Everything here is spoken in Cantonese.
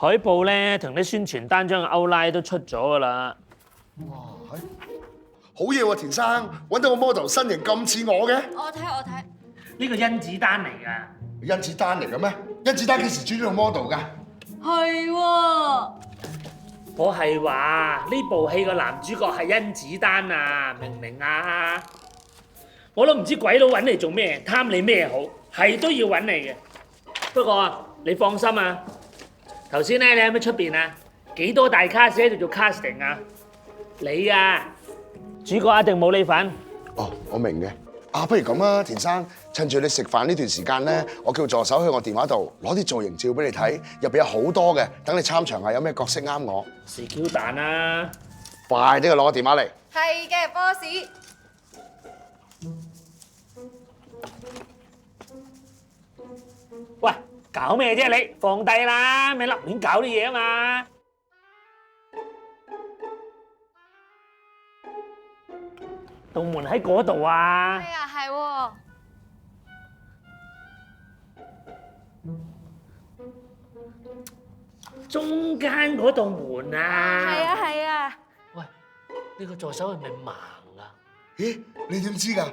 海報咧同啲宣傳單張嘅outline都出咗㗎啦。好嘢喎，田生，揾到個 model 身形咁似我嘅。我睇。呢個甄子丹嚟㗎。甄子丹嚟嘅咩？甄子丹幾時轉咗做 model 㗎？係喎。我係話呢部戲個男主角係甄子丹啊，明唔明啊？我都唔知鬼佬揾你做咩，貪你咩好，係都要揾你嘅。不過你放心啊，頭先咧你喺咩出邊啊？幾多大卡士喺度做 casting 啊？你啊，主角一定冇你份。哦，我明嘅。不如咁啊，田生，趁住你食飯呢段時間咧，我叫助手去我電話度攞啲造型照俾你睇，入邊有好多嘅，等你參詳下有咩角色啱我。是 Q 蛋啊！快啲去攞個電話嚟。係嘅，boss。喂，搞咩啫你？放低啦，咪立亂搞啲嘢啊嘛！道門喺嗰度啊！係啊，係喎。中間嗰道門啊！係啊，係啊。喂，呢個助手係咪盲啊？咦，你點知㗎？